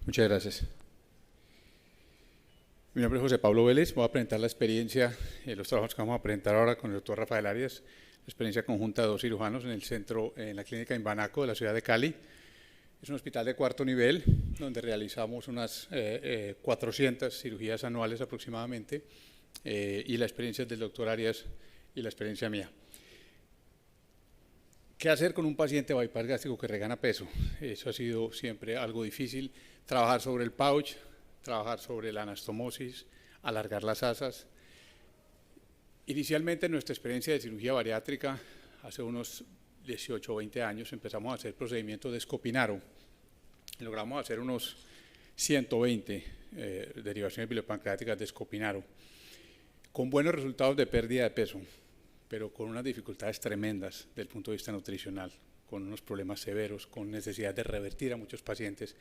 Muchas gracias. Mi nombre es José Pablo Vélez. Voy a presentar la experiencia, los trabajos que vamos a presentar ahora con el doctor Rafael Arias, la experiencia conjunta de 2 cirujanos en el centro, en la clínica Imbanaco de la ciudad de Cali. Es un hospital de 4º nivel donde realizamos unas 400 cirugías anuales aproximadamente, y la experiencia del doctor Arias y la experiencia mía. ¿Qué hacer con un paciente bypass gástrico que regana peso? Eso ha sido siempre algo difícil. Trabajar sobre el pouch, trabajar sobre la anastomosis, alargar las asas. Inicialmente en nuestra experiencia de cirugía bariátrica, hace unos 18 o 20 años, empezamos a hacer procedimientos de Scopinaro. Logramos hacer unos 120 derivaciones biliopancreáticas de Scopinaro, con buenos resultados de pérdida de peso, pero con unas dificultades tremendas desde el punto de vista nutricional, con unos problemas severos, con necesidad de revertir a muchos pacientes.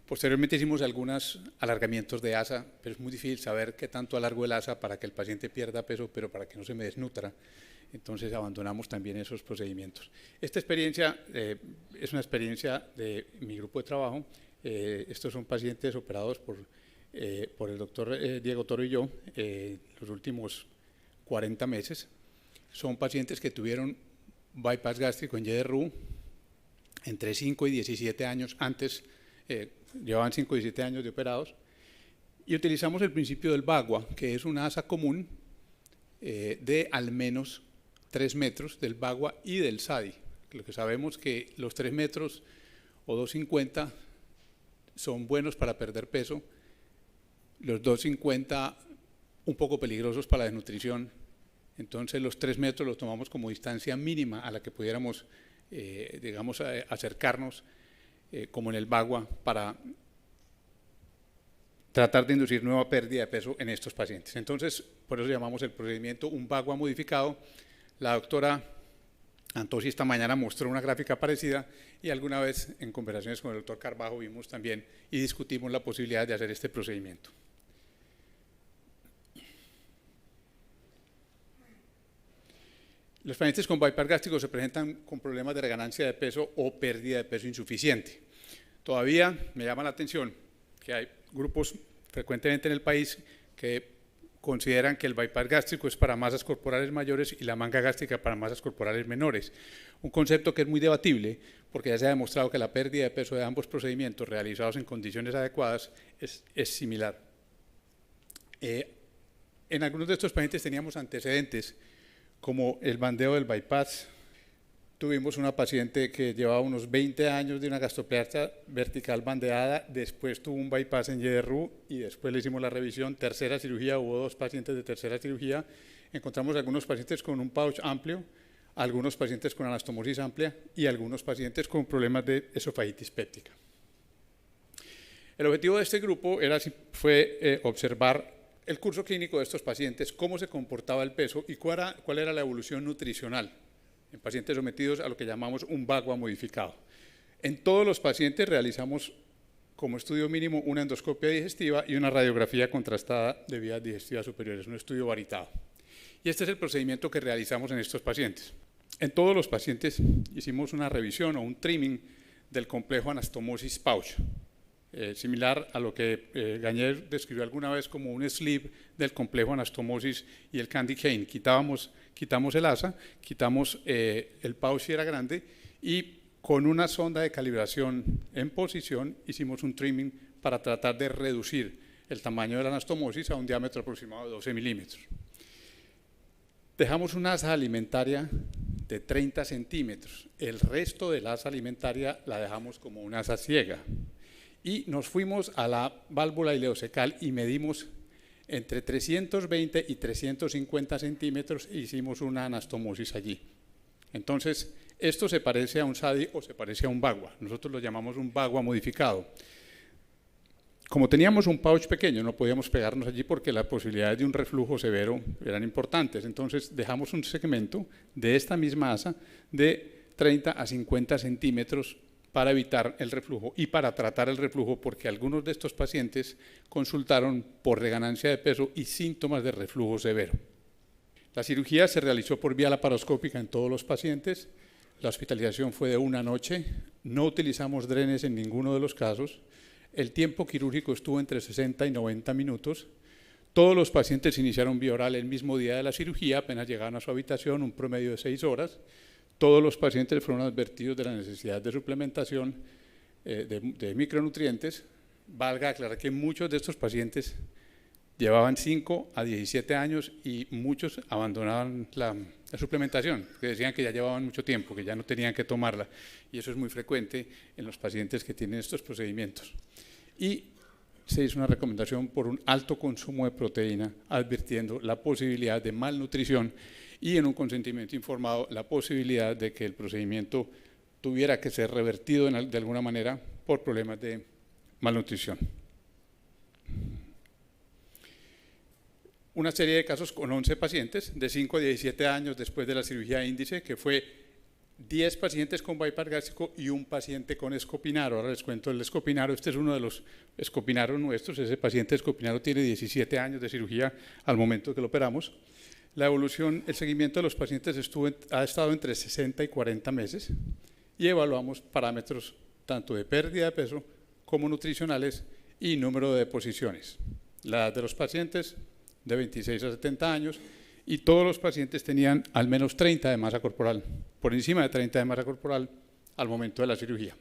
Posteriormente hicimos algunos alargamientos de asa, pero es muy difícil saber qué tanto alargo el asa para que el paciente pierda peso, pero para que no se me desnutra. Entonces abandonamos también esos procedimientos. Esta experiencia es una experiencia de mi grupo de trabajo. Estos son pacientes operados por el doctor Diego Toro y yo los últimos 40 meses. Son pacientes que tuvieron bypass gástrico en YDRU entre 5 y 17 años antes, llevaban 5 y 17 años de operados, y utilizamos el principio del VAGUA, que es una asa común de al menos 3 metros del VAGUA y del SADI. Lo que sabemos que los 3 metros o 2,50 son buenos para perder peso, los 2,50 un poco peligrosos para la desnutrición. Entonces los 3 metros los tomamos como distancia mínima a la que pudiéramos, digamos, acercarnos, como en el VAGUA, para tratar de inducir nueva pérdida de peso en estos pacientes. Entonces, por eso llamamos el procedimiento un VAGUA modificado. La doctora Antosi esta mañana mostró una gráfica parecida, y alguna vez en conversaciones con el doctor Carbajo vimos también y discutimos la posibilidad de hacer este procedimiento. Los pacientes con bypass gástrico se presentan con problemas de reganancia de peso o pérdida de peso insuficiente. Todavía me llama la atención que hay grupos frecuentemente en el país que consideran que el bypass gástrico es para masas corporales mayores y la manga gástrica para masas corporales menores. Un concepto que es muy debatible, porque ya se ha demostrado que la pérdida de peso de ambos procedimientos realizados en condiciones adecuadas es similar. En algunos de estos pacientes teníamos antecedentes, como el bandeo del bypass. Tuvimos una paciente que llevaba unos 20 años de una gastroplastia vertical bandeada, después tuvo un bypass en YDRU y después le hicimos la revisión, tercera cirugía, hubo 2 pacientes de tercera cirugía. Encontramos algunos pacientes con un pouch amplio, algunos pacientes con anastomosis amplia y algunos pacientes con problemas de esofagitis péptica. El objetivo de este grupo fue observar el curso clínico de estos pacientes, cómo se comportaba el peso y cuál era la evolución nutricional en pacientes sometidos a lo que llamamos un VAGUA modificado. En todos los pacientes realizamos como estudio mínimo una endoscopia digestiva y una radiografía contrastada de vías digestivas superiores, un estudio varitado. Y este es el procedimiento que realizamos en estos pacientes. En todos los pacientes hicimos una revisión o un trimming del complejo anastomosis pouch, similar a lo que Gagnier describió alguna vez como un sleeve del complejo anastomosis y el candy cane. Quitamos el asa, quitamos el pouch si era grande, y con una sonda de calibración en posición hicimos un trimming para tratar de reducir el tamaño de la anastomosis a un diámetro aproximado de 12 milímetros. Dejamos una asa alimentaria de 30 centímetros, el resto de la asa alimentaria la dejamos como una asa ciega. Y nos fuimos a la válvula ileocecal y medimos entre 320 y 350 centímetros e hicimos una anastomosis allí. Entonces, esto se parece a un SADI o se parece a un VAGUA. Nosotros lo llamamos un VAGUA modificado. Como teníamos un pouch pequeño, no podíamos pegarnos allí porque las posibilidades de un reflujo severo eran importantes. Entonces, dejamos un segmento de esta misma asa de 30 a 50 centímetros para evitar el reflujo y para tratar el reflujo, porque algunos de estos pacientes consultaron por reganancia de peso y síntomas de reflujo severo. La cirugía se realizó por vía laparoscópica en todos los pacientes. La hospitalización fue de 1 noche, no utilizamos drenes en ninguno de los casos. El tiempo quirúrgico estuvo entre 60 y 90 minutos. Todos los pacientes iniciaron vía oral el mismo día de la cirugía, apenas llegaban a su habitación, un promedio de 6 horas. Todos los pacientes fueron advertidos de la necesidad de suplementación de micronutrientes. Valga aclarar que muchos de estos pacientes llevaban 5 a 17 años y muchos abandonaban la suplementación, que decían que ya llevaban mucho tiempo, que ya no tenían que tomarla, y eso es muy frecuente en los pacientes que tienen estos procedimientos. Y se hizo una recomendación por un alto consumo de proteína, advirtiendo la posibilidad de malnutrición y en un consentimiento informado la posibilidad de que el procedimiento tuviera que ser revertido de alguna manera por problemas de malnutrición. Una serie de casos con 11 pacientes de 5 a 17 años después de la cirugía índice, que fue 10 pacientes con bypass gástrico y un paciente con escopinaro. Ahora les cuento el escopinaro. Este es uno de los escopinaros nuestros. Ese paciente escopinaro tiene 17 años de cirugía al momento que lo operamos. La evolución, el seguimiento de los pacientes ha estado entre 60 y 40 meses y evaluamos parámetros tanto de pérdida de peso como nutricionales y número de deposiciones. La edad de los pacientes de 26 a 70 años y todos los pacientes tenían al menos 30 de masa corporal, por encima de 30 de masa corporal al momento de la cirugía.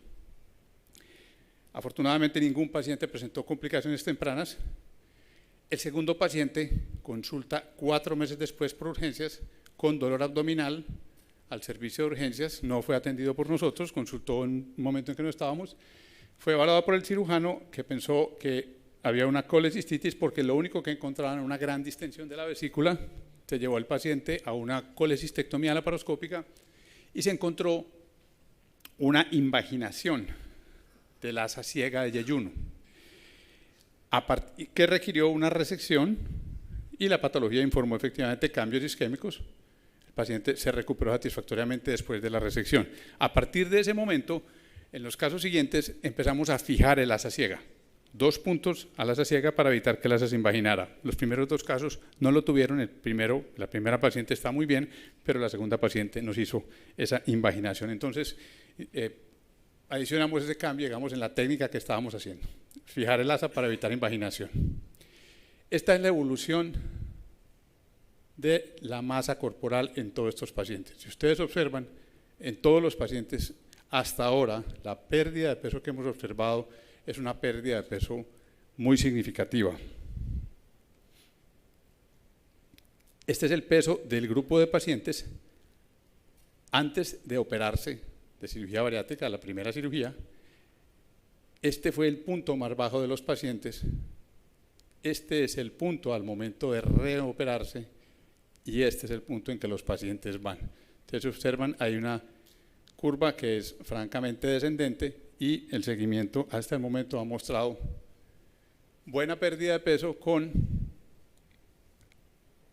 Afortunadamente ningún paciente presentó complicaciones tempranas. El segundo paciente consulta 4 meses después por urgencias con dolor abdominal al servicio de urgencias, no fue atendido por nosotros, consultó en un momento en que no estábamos, fue evaluado por el cirujano que pensó que había una colecistitis porque lo único que encontraban era una gran distensión de la vesícula. Se llevó al paciente a una colecistectomía laparoscópica y se encontró una invaginación de la asa ciega de yeyuno, que requirió una resección y la patología informó efectivamente cambios isquémicos. El paciente se recuperó satisfactoriamente después de la resección. A partir de ese momento, en los casos siguientes, empezamos a fijar el asa ciega. 2 puntos al asa ciega para evitar que el asa se invaginara. Los primeros 2 casos no lo tuvieron. La primera paciente está muy bien, pero la segunda paciente nos hizo esa invaginación. Entonces, adicionamos ese cambio, llegamos en la técnica que estábamos haciendo. Fijar el asa para evitar invaginación. Esta es la evolución de la masa corporal en todos estos pacientes. Si ustedes observan, en todos los pacientes hasta ahora, la pérdida de peso que hemos observado es una pérdida de peso muy significativa. Este es el peso del grupo de pacientes antes de operarse de cirugía bariátrica, la primera cirugía. Este fue el punto más bajo de los pacientes. Este es el punto al momento de reoperarse y este es el punto en que los pacientes van. Ustedes observan, hay una curva que es francamente descendente y el seguimiento hasta el momento ha mostrado buena pérdida de peso con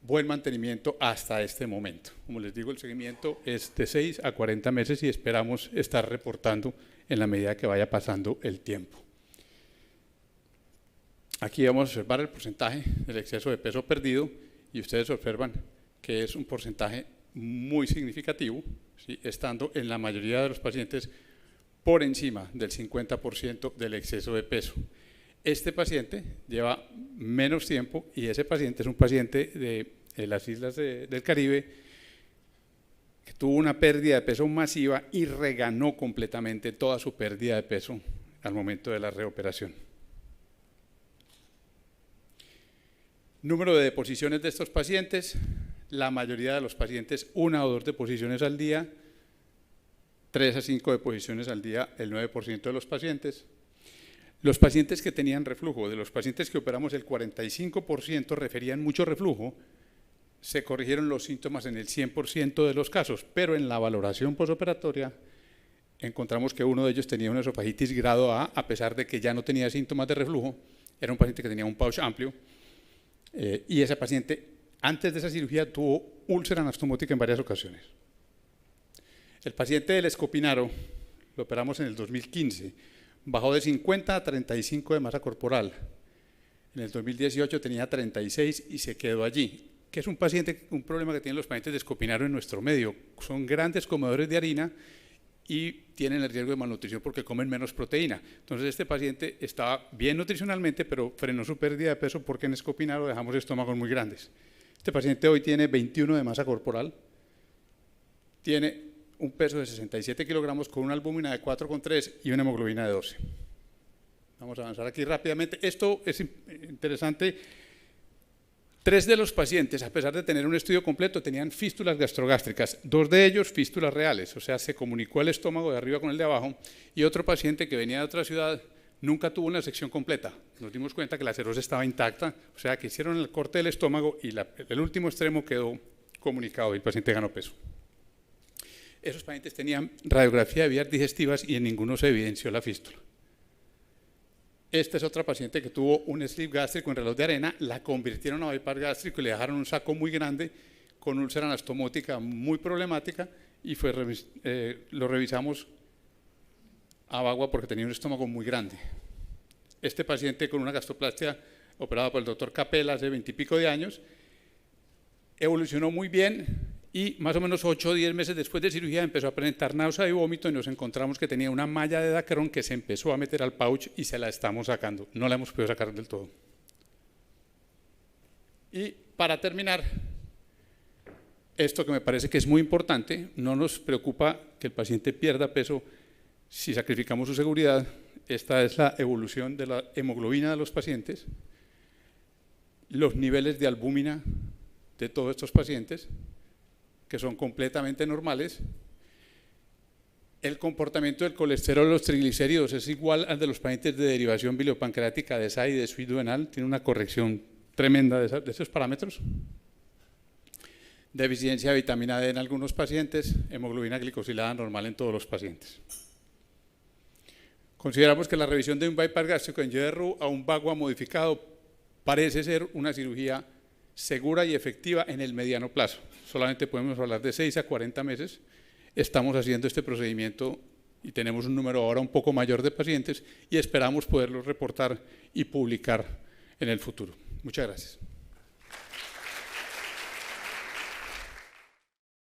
buen mantenimiento hasta este momento. Como les digo, el seguimiento es de 6 a 40 meses y esperamos estar reportando en la medida que vaya pasando el tiempo. Aquí vamos a observar el porcentaje del exceso de peso perdido y ustedes observan que es un porcentaje muy significativo, ¿sí? Estando en la mayoría de los pacientes por encima del 50% del exceso de peso. Este paciente lleva menos tiempo y ese paciente es un paciente de las islas del Caribe que tuvo una pérdida de peso masiva y reganó completamente toda su pérdida de peso al momento de la reoperación. Número de deposiciones de estos pacientes, la mayoría de los pacientes 1 o 2 deposiciones al día, 3 a 5 deposiciones al día, el 9% de los pacientes. Los pacientes que tenían reflujo, de los pacientes que operamos, el 45% referían mucho reflujo, se corrigieron los síntomas en el 100% de los casos, pero en la valoración posoperatoria encontramos que uno de ellos tenía una esofagitis grado A pesar de que ya no tenía síntomas de reflujo, era un paciente que tenía un pouch amplio, y ese paciente antes de esa cirugía tuvo úlcera anastomótica en varias ocasiones. El paciente del escopinaro, lo operamos en el 2015, bajó de 50 a 35 de masa corporal. En el 2018 tenía 36 y se quedó allí. Que es un problema que tienen los pacientes de escopinaro en nuestro medio. Son grandes comedores de harina y tienen el riesgo de malnutrición porque comen menos proteína. Entonces este paciente estaba bien nutricionalmente, pero frenó su pérdida de peso porque en Escopinaro dejamos estómagos muy grandes. Este paciente hoy tiene 21 de masa corporal, tiene un peso de 67 kilogramos con una albúmina de 4,3 y una hemoglobina de 12. Vamos a avanzar aquí rápidamente. Esto es interesante. 3 de los pacientes, a pesar de tener un estudio completo, tenían fístulas gastrogástricas. 2 de ellos fístulas reales, o sea, se comunicó el estómago de arriba con el de abajo, y otro paciente que venía de otra ciudad nunca tuvo una sección completa. Nos dimos cuenta que la serosa estaba intacta, o sea, que hicieron el corte del estómago y el último extremo quedó comunicado y el paciente ganó peso. Esos pacientes tenían radiografía de vías digestivas y en ninguno se evidenció la fístula. Esta es otra paciente que tuvo un sleeve gástrico en reloj de arena, la convirtieron a bypass gástrico y le dejaron un saco muy grande con úlcera anastomótica muy problemática y lo revisamos a Bagua porque tenía un estómago muy grande. Este paciente con una gastroplastia operada por el doctor Capella hace 20 y pico de años, evolucionó muy bien y más o menos 8 o 10 meses después de cirugía empezó a presentar náusea y vómito y nos encontramos que tenía una malla de Dacron que se empezó a meter al pouch y se la estamos sacando. No la hemos podido sacar del todo. Y para terminar, esto que me parece que es muy importante, no nos preocupa que el paciente pierda peso si sacrificamos su seguridad. Esta es la evolución de la hemoglobina de los pacientes, los niveles de albúmina de todos estos pacientes, que son completamente normales. El comportamiento del colesterol, los triglicéridos es igual al de los pacientes de derivación biliopancreática de SAI y de suite duodenal, tiene una corrección tremenda de esos parámetros. Deficiencia de vitamina D en algunos pacientes, hemoglobina glicosilada normal en todos los pacientes. Consideramos que la revisión de un bypass gástrico en YRU a un Bagua modificado parece ser una cirugía segura y efectiva en el mediano plazo. Solamente podemos hablar de 6 a 40 meses. Estamos haciendo este procedimiento y tenemos un número ahora un poco mayor de pacientes y esperamos poderlo reportar y publicar en el futuro. Muchas gracias.